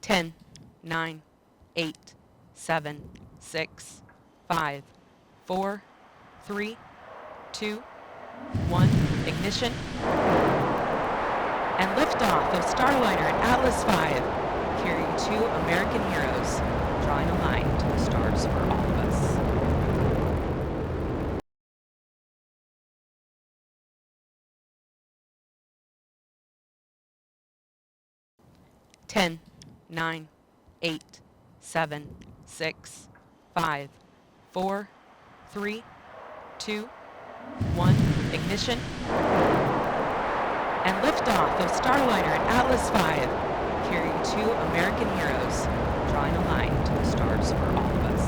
10, 9, 8, 7, 6, 5, 4, 3, 2, 1, ignition, and liftoff of Starliner and Atlas V, carrying 2 American heroes, drawing a line to the stars for all of us. Ten, 9, 8, 7, 6, 5, 4, 3, 2, 1, ignition, and liftoff of Starliner and Atlas V, carrying 2 American heroes, drawing a line to the stars for all of us.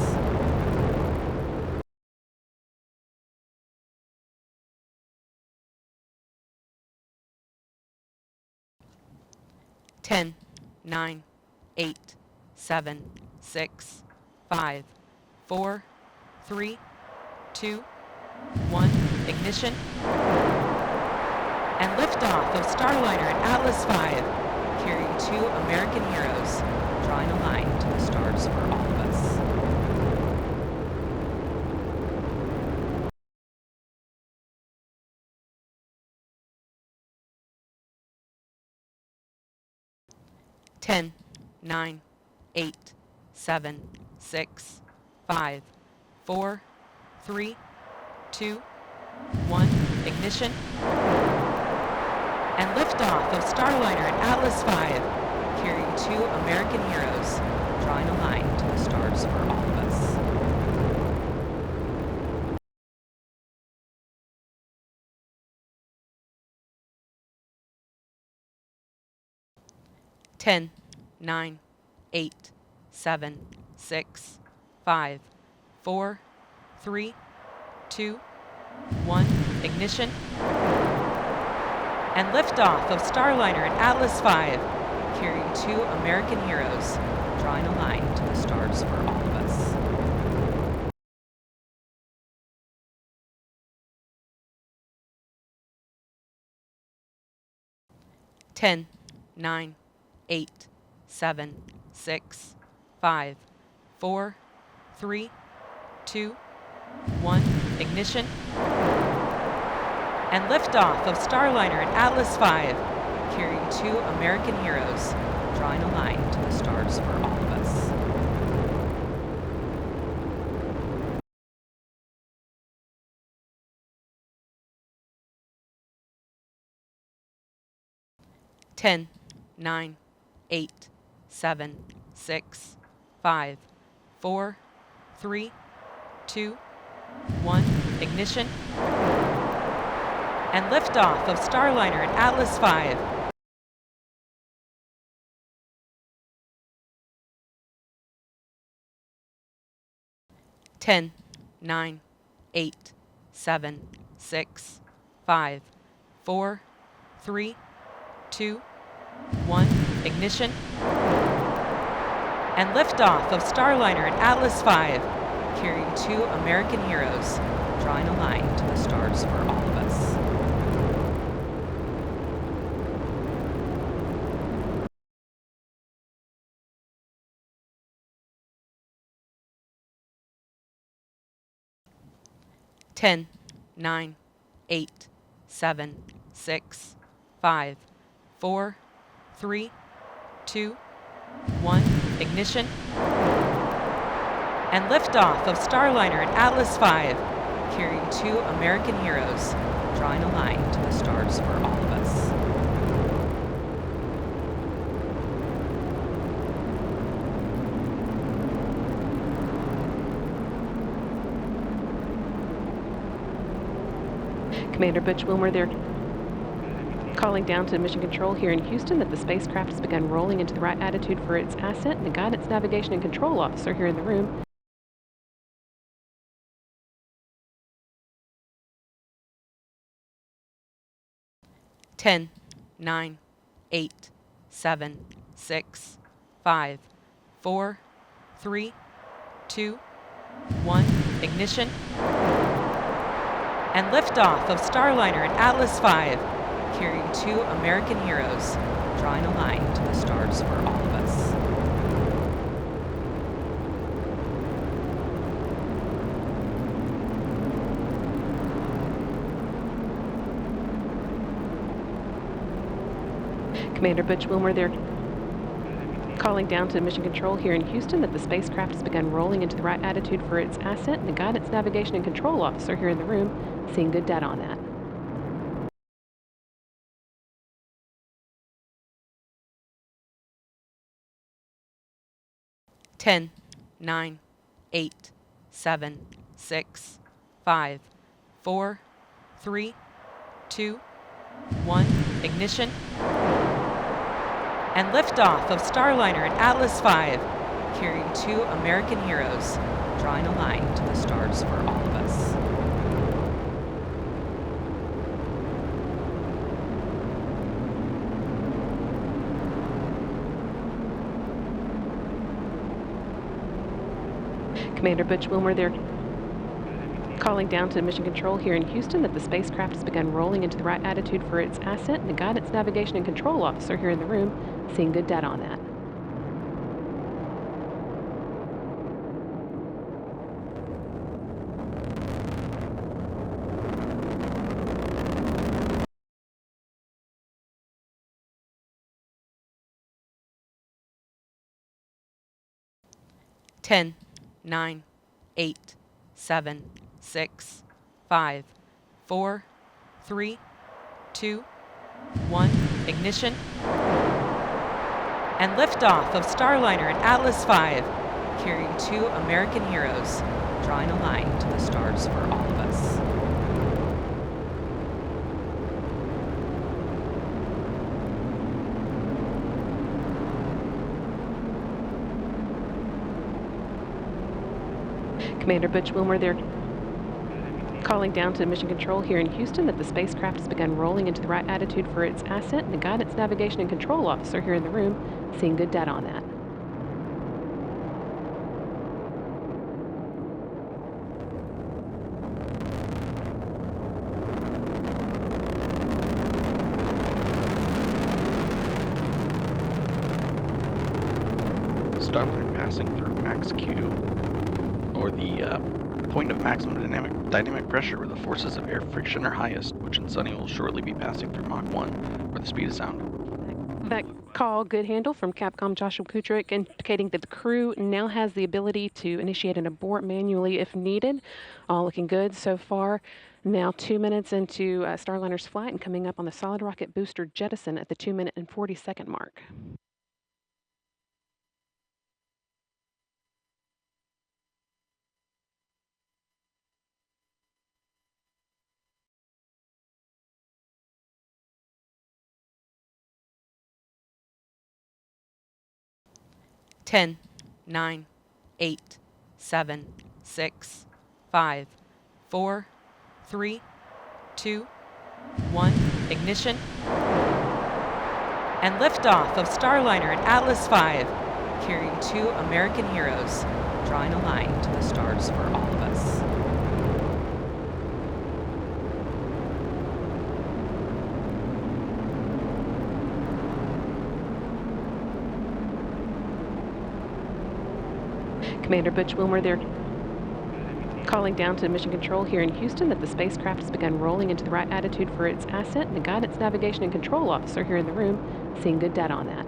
Ten, 9, 8, 7, 6, 5, 4, 3, 2, 1, ignition, and liftoff of Starliner and Atlas V, carrying 2 American heroes, drawing a line to the stars for all of us. Ten, 9, 8, 7, 6, 5, 4, 3, 2, 1, ignition, and liftoff of Starliner and Atlas V, carrying 2 American heroes, drawing a line to the stars for all of us. Ten, 9, 8, 7, 6, 5, 4, 3, 2, 1, ignition, and liftoff of Starliner and Atlas V, carrying 2 American heroes, drawing a line to the stars for all of us. Ten, 9, 8, 7, 6, 5, 4, 3, 2, 1, ignition, and liftoff of Starliner and Atlas V, carrying 2 American heroes, drawing a line to the stars for all of us. Ten, 9, 8, 7, 6, 5, 4, 3, 2, 1, ignition, and liftoff of Starliner and Atlas V. Ten, 9, 8, 7, 6, 5, 4, 3, 2, 1, ignition, and liftoff of Starliner and Atlas V, carrying 2 American heroes, drawing a line to the stars for all of us. Ten, 9, 8, 7, 6, 5, 4, 3, 2, 1, ignition, and liftoff of Starliner and Atlas V, carrying 2 American heroes, drawing a line to the stars for all of us. Commander Butch Wilmer, they're calling down to Mission Control here in Houston that the spacecraft has begun rolling into the right attitude for its ascent, and the Guidance, Navigation, and Control Officer here in the room. Ten, 9, 8, 7, 6, 5, 4, 3, 2, 1, ignition, and liftoff of Starliner and Atlas V, carrying 2 American heroes, drawing a line to the stars for all of us. Commander Butch Wilmer, they're calling down to Mission Control here in Houston that the spacecraft has begun rolling into the right attitude for its ascent, and the guidance, navigation, and control officer here in the room seeing good data on that. Ten, 9, 8, 7, 6, 5, 4, 3, 2, 1. Ignition. And liftoff of Starliner and Atlas V, carrying 2 American heroes, drawing a line to the stars for all of us. Commander Butch Wilmer, they're calling down to Mission Control here in Houston that the spacecraft has begun rolling into the right attitude for its ascent, and the guidance, navigation, and control officer here in the room seeing good data on that. Ten, 9, 8, 7, 6, 5, 4, 3, 2, 1. Ignition. And liftoff of Starliner and Atlas V, carrying 2 American heroes, drawing a line to the stars for all of us. Commander Butch Wilmer, they're calling down to Mission Control here in Houston that the spacecraft has begun rolling into the right attitude for its ascent, and the guidance, navigation, and control officer here in the room seeing good data on that. Starliner passing through max Q, or the point of maximum dynamic pressure where the forces of air friction are highest, which in Sunny will shortly be passing through Mach 1, where the speed of sound. That call, good handle from Capcom Joshua Kutrick, indicating that the crew now has the ability to initiate an abort manually if needed. All looking good so far. Now 2 minutes into Starliner's flight and coming up on the solid rocket booster jettison at the 2-minute and 40-second mark. Ten, 9, 8, 7, 6, 5, 4, 3, 2, 1. Ignition. And liftoff of Starliner and Atlas V, carrying 2 American heroes, drawing a line to the stars for all of us. Commander Butch Wilmer, they're calling down to Mission Control here in Houston that the spacecraft has begun rolling into the right attitude for its ascent, and the guidance, navigation, and control officer here in the room seeing good data on that.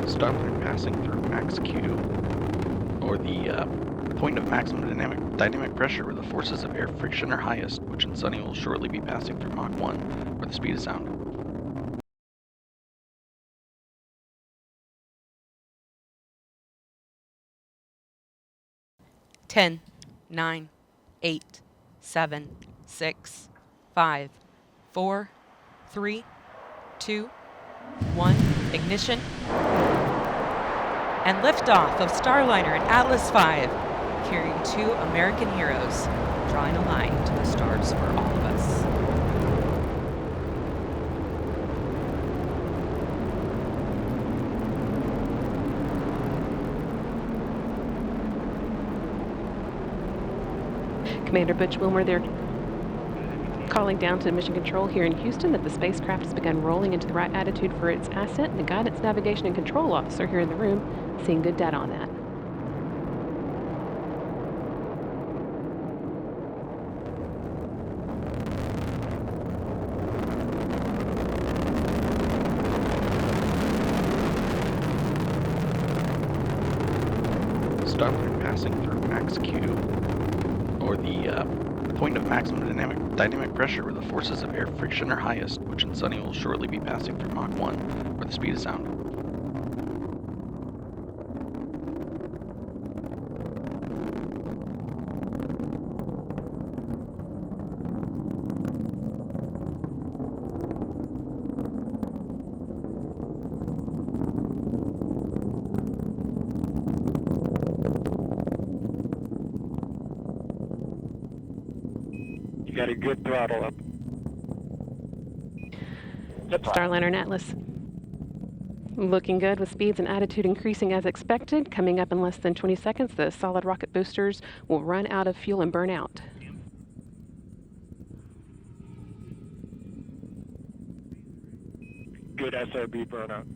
Starliner passing through max Q, or the point of maximum dynamic pressure where the forces of air friction are highest, which in Sunny will shortly be passing through Mach 1, where the speed of sound. Ten, 9, 8, 7, 6, 5, 4, 3, 2, 1. Ignition. And liftoff of Starliner and Atlas V, carrying 2 American heroes, drawing a line to the stars for all of us. Commander Butch Wilmer, they're Calling down to Mission Control here in Houston that the spacecraft has begun rolling into the right attitude for its ascent. The Guidance, Navigation, and Control Officer here in the room seeing good data on that. Starliner passing through max Q, or the point of maximum dynamic pressure where the forces of air friction are highest, which in Sunny will shortly be passing through Mach 1, or the speed of sound. You got a good throttle up. Starliner and Atlas. Looking good with speeds and attitude increasing as expected. Coming up in less than 20 seconds, the solid rocket boosters will run out of fuel and burn out. Good SRB burnout.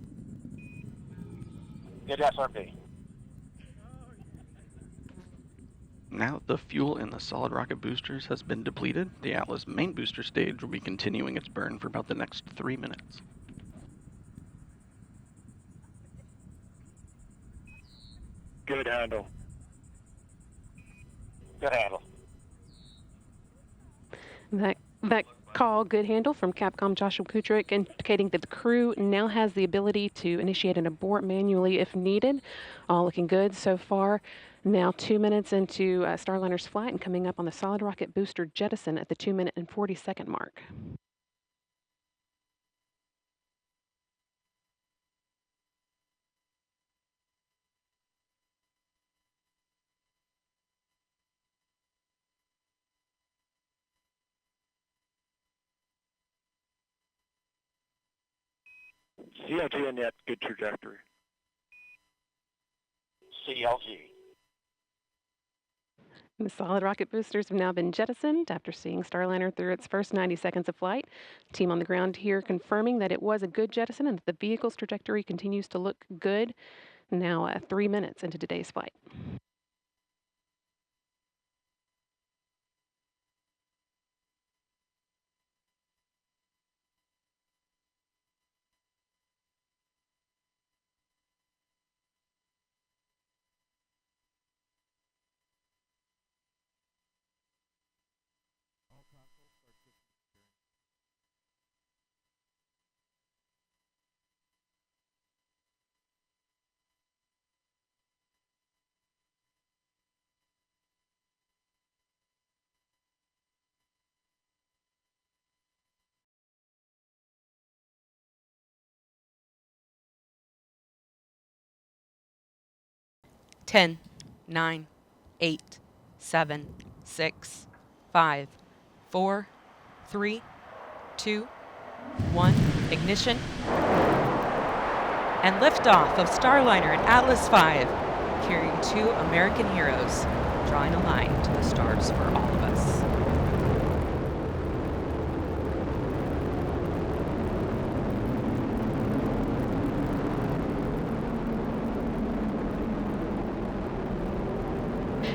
Good SRB. Now that the fuel in the solid rocket boosters has been depleted, the Atlas main booster stage will be continuing its burn for about the next 3 minutes. Good handle. Good handle. That call, good handle from Capcom Joshua Kutrick, indicating that the crew now has the ability to initiate an abort manually if needed. All looking good so far. Now 2 minutes into Starliner's flight and coming up on the solid rocket booster jettison at the 2-minute and 40-second mark. CLT and net, good trajectory. CLG. The solid rocket boosters have now been jettisoned after seeing Starliner through its first 90 seconds of flight. Team on the ground here confirming that it was a good jettison and that the vehicle's trajectory continues to look good. Now 3 minutes into today's flight. Ten, 9, 8, 7, 6, 5, 4, 3, 2, 1. Ignition. And liftoff of Starliner and Atlas V, carrying 2 American heroes, drawing a line to the stars for all of us.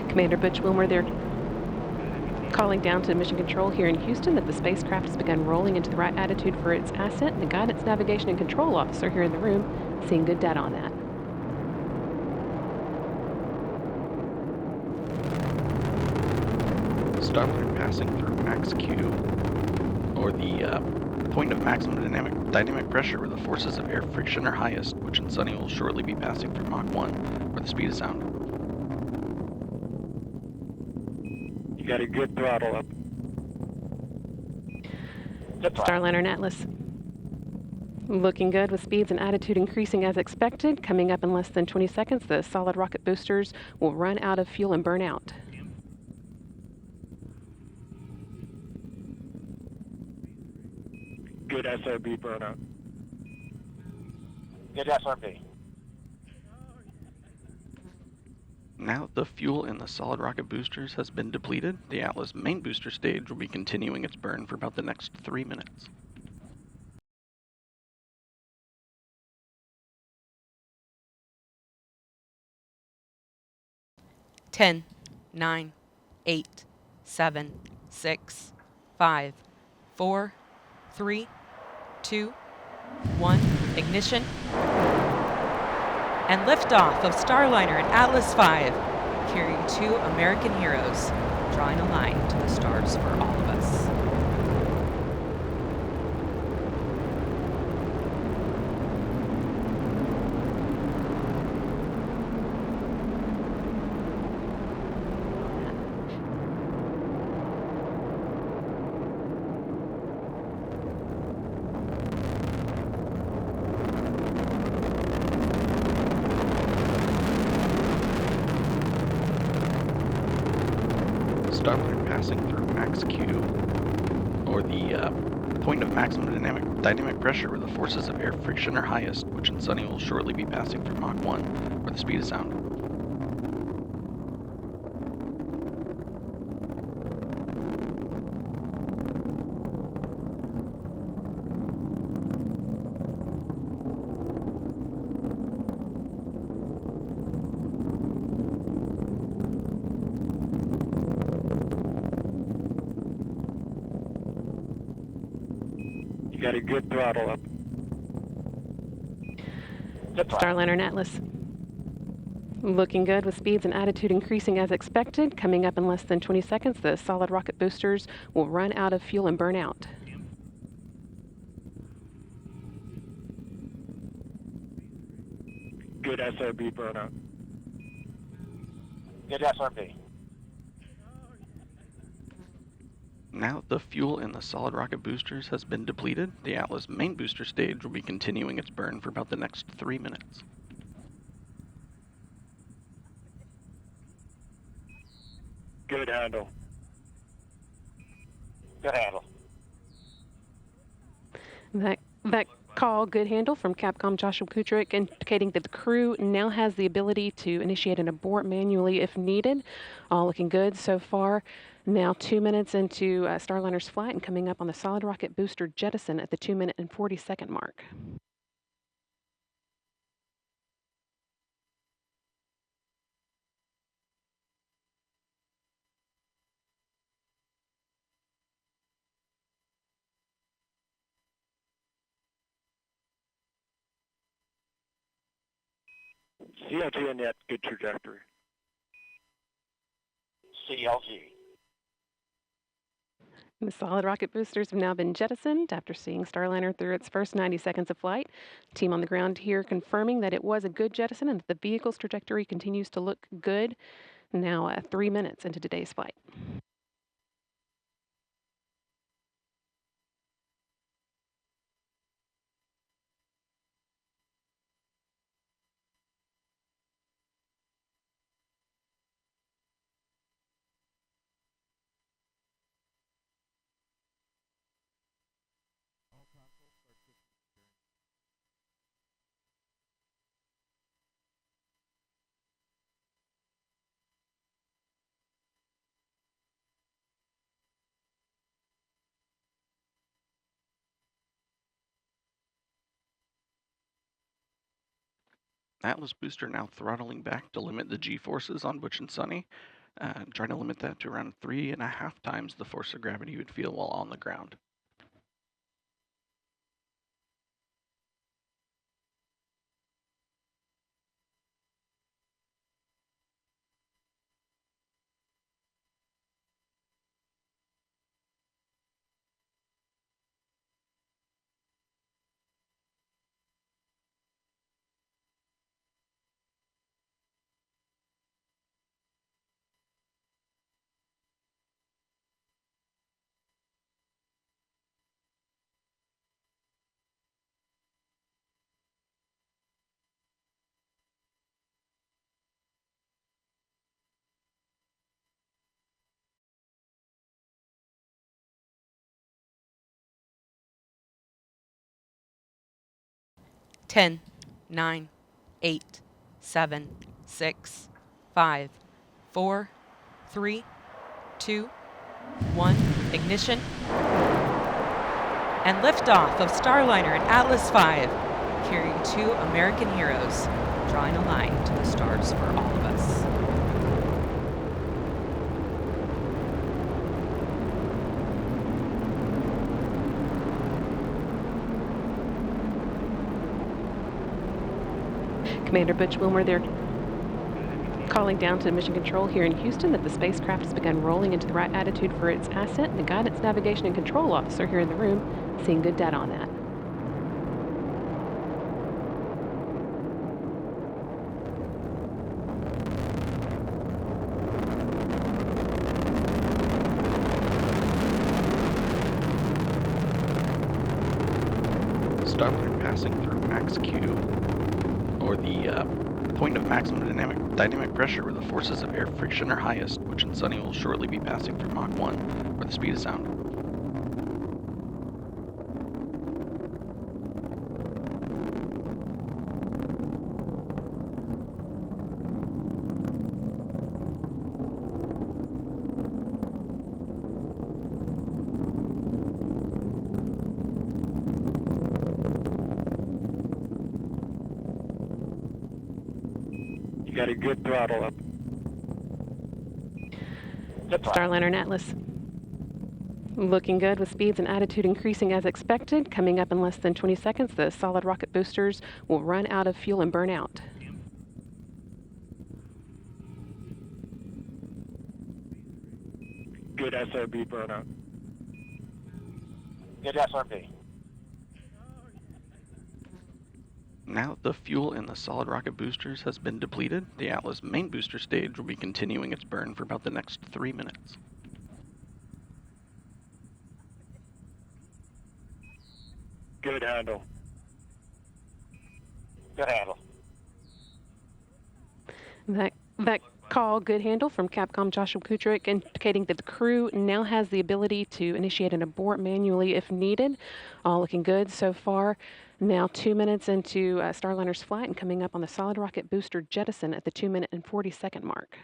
Commander Butch Wilmer there, calling down to Mission Control here in Houston that the spacecraft has begun rolling into the right attitude for its ascent. The Guidance, Navigation, and Control Officer here in the room seeing good data on that. Starliner passing through max Q, or the point of maximum dynamic pressure where the forces of air friction are highest, which in Sunny will shortly be passing through Mach 1, or the speed of sound. You got a good throttle up. Starliner and Atlas. Looking good with speeds and attitude increasing as expected. Coming up in less than 20 seconds, the solid rocket boosters will run out of fuel and burn out. Good SRB burnout. Good SRB. Now that the fuel in the solid rocket boosters has been depleted, the Atlas main booster stage will be continuing its burn for about the next 3 minutes. Ten, 9, 8, 7, 6, 5, 4, 3, 2, 1. Ignition. And liftoff of Starliner and Atlas V, carrying 2 American heroes, drawing a line to the stars for all of us. Starliner passing through max Q, or the point of maximum dynamic pressure where the forces of air friction are highest, which in Sunny will shortly be passing through Mach 1, where the speed of sound. You got a good throttle up. Good throttle. Starliner and Atlas. Looking good with speeds and attitude increasing as expected. Coming up in less than 20 seconds, the solid rocket boosters will run out of fuel and burn out. Good SRB burnout. Good SRB. Now that the fuel in the solid rocket boosters has been depleted, the Atlas main booster stage will be continuing its burn for about the next 3 minutes. Good handle. Good handle. That call, good handle from Capcom Joshua Kutrik, indicating that the crew now has the ability to initiate an abort manually if needed. All looking good so far. Now 2 minutes into Starliner's flight and coming up on the solid rocket booster jettison at the 2-minute and 40-second mark. CFT and yet good trajectory. CLG. The solid rocket boosters have now been jettisoned after seeing Starliner through its first 90 seconds of flight. Team on the ground here confirming that it was a good jettison and that the vehicle's trajectory continues to look good. Now 3 minutes into today's flight. Atlas booster now throttling back to limit the G-forces on Butch and Sunny, trying to limit that to around 3.5 times the force of gravity you would feel while on the ground. Ten, 9, 8, 7, 6, 5, 4, 3, 2, 1. Ignition. And liftoff of Starliner and Atlas V, carrying 2 American heroes, drawing a line to the stars for all of us. Commander Butch Wilmer, they're calling down to Mission Control here in Houston that the spacecraft has begun rolling into the right attitude for its ascent. The Guidance, Navigation, and Control Officer here in the room seeing good data on that. Starliner passing through max Q, or the point of maximum dynamic pressure where the forces of air friction are highest, which in Sunny will shortly be passing through Mach 1, or the speed of sound. Got a good throttle up. Good throttle. Starliner and Atlas looking good with speeds and attitude increasing as expected. Coming up in less than 20 seconds, the solid rocket boosters will run out of fuel and burn out. Good SRB burnout. Good SRB. Now that the fuel in the solid rocket boosters has been depleted, the Atlas main booster stage will be continuing its burn for about the next 3 minutes. Good handle. Good handle. That call, good handle from Capcom Joshua Kutrick, indicating that the crew now has the ability to initiate an abort manually if needed. All looking good so far. Now 2 minutes into Starliner's flight and coming up on the solid rocket booster jettison at the 2 minute and 40-second mark.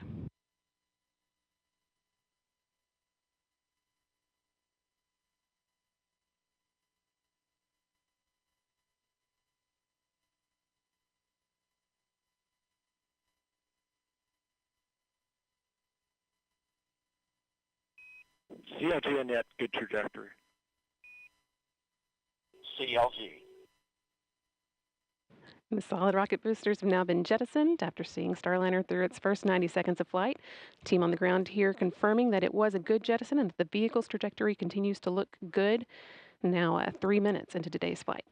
CLT and net, good trajectory. CLG. The solid rocket boosters have now been jettisoned after seeing Starliner through its first 90 seconds of flight. Team on the ground here confirming that it was a good jettison and that the vehicle's trajectory continues to look good. Now 3 minutes into today's flight.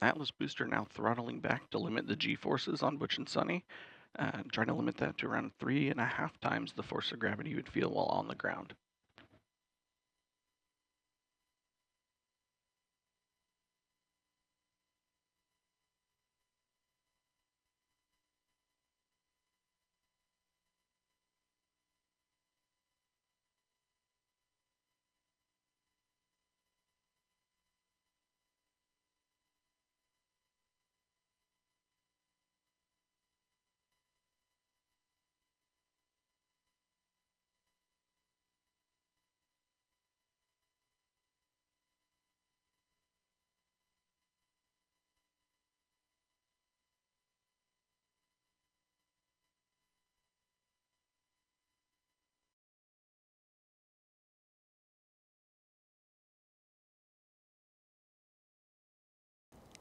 Atlas booster now throttling back to limit the G-forces on Butch and Sunny, trying to limit that to around 3.5 times the force of gravity you would feel while on the ground.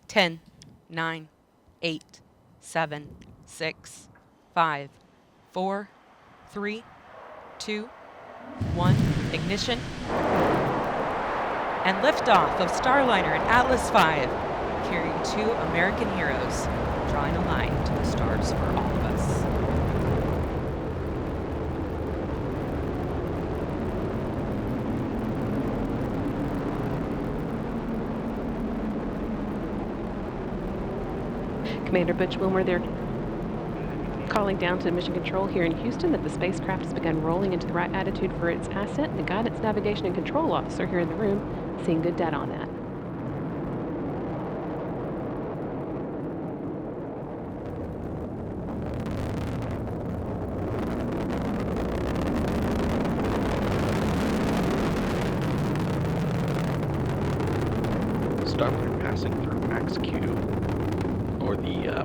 Ten, 9, 8, 7, 6, 5, 4, 3, 2, 1. Ignition. And liftoff of Starliner and Atlas V, carrying 2 American heroes, drawing a line to the stars for all of us. Commander Butch Wilmer there, calling down to Mission Control here in Houston that the spacecraft has begun rolling into the right attitude for its ascent. The Guidance Navigation and Control Officer here in the room seeing good data on that. Starliner passing through max Q, or the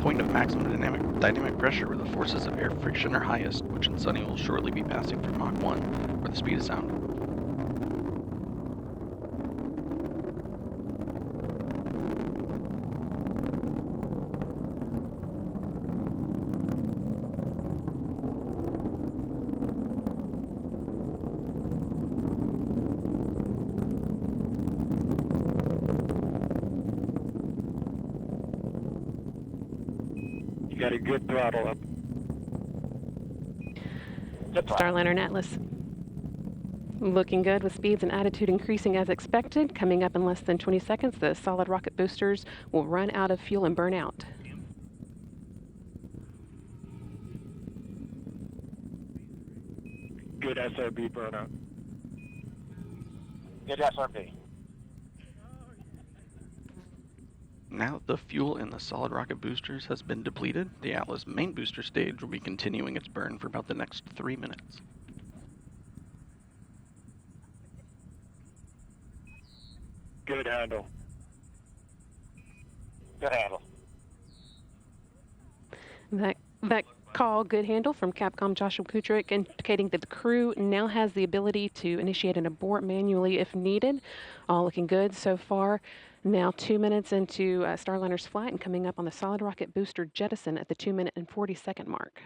point of maximum dynamic pressure where the forces of air friction are highest, which in Sunny will shortly be passing through Mach 1, where the speed of sound. You got a good throttle up. Good throttle. Starliner and Atlas looking good with speeds and attitude increasing as expected. Coming up in less than 20 seconds, the solid rocket boosters will run out of fuel and burn out. Good SRB burnout. Good SRB. Now that the fuel in the solid rocket boosters has been depleted, the Atlas main booster stage will be continuing its burn for about the next 3 minutes. Good handle. Good handle. That call, good handle from Capcom Joshua Kutrick, indicating that the crew now has the ability to initiate an abort manually if needed. All looking good so far. Now 2 minutes into Starliner's flight and coming up on the solid rocket booster jettison at the 2-minute and 40-second mark.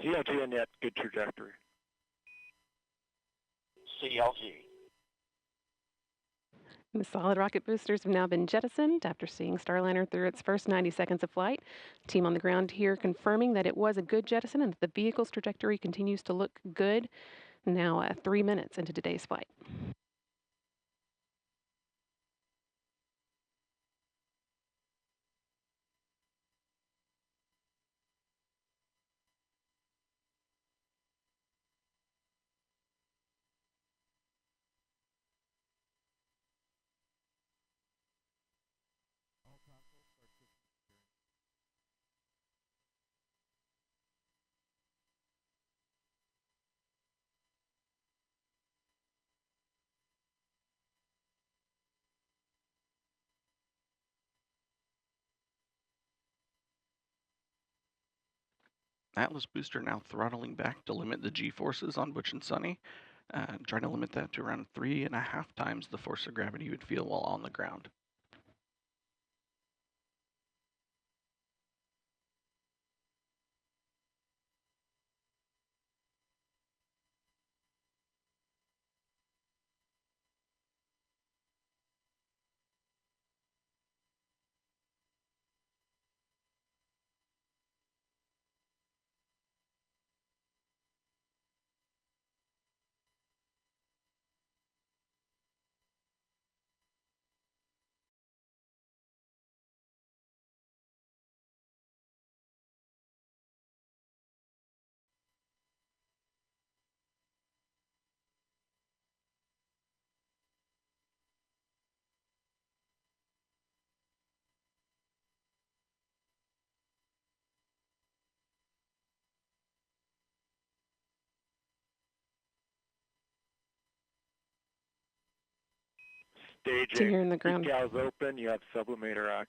CFT and net, good trajectory. CLG. The solid rocket boosters have now been jettisoned after seeing Starliner through its first 90 seconds of flight. Team on the ground here confirming that it was a good jettison and that the vehicle's trajectory continues to look good. Now 3 minutes into today's flight. Atlas booster now throttling back to limit the G-forces on Butch and Sunny, trying to limit that to around 3.5 times the force of gravity you would feel while on the ground. Staging. Here in the ground. Decals open, you have sublimator rack.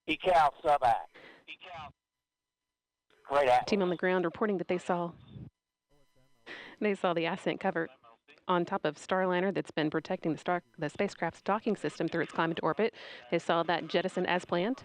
Decal sub-act. Decal. Great act. Team on the ground reporting that they saw They saw the ascent cover on top of Starliner that's been protecting the spacecraft's docking system through its climb into orbit. They saw that jettison as planned.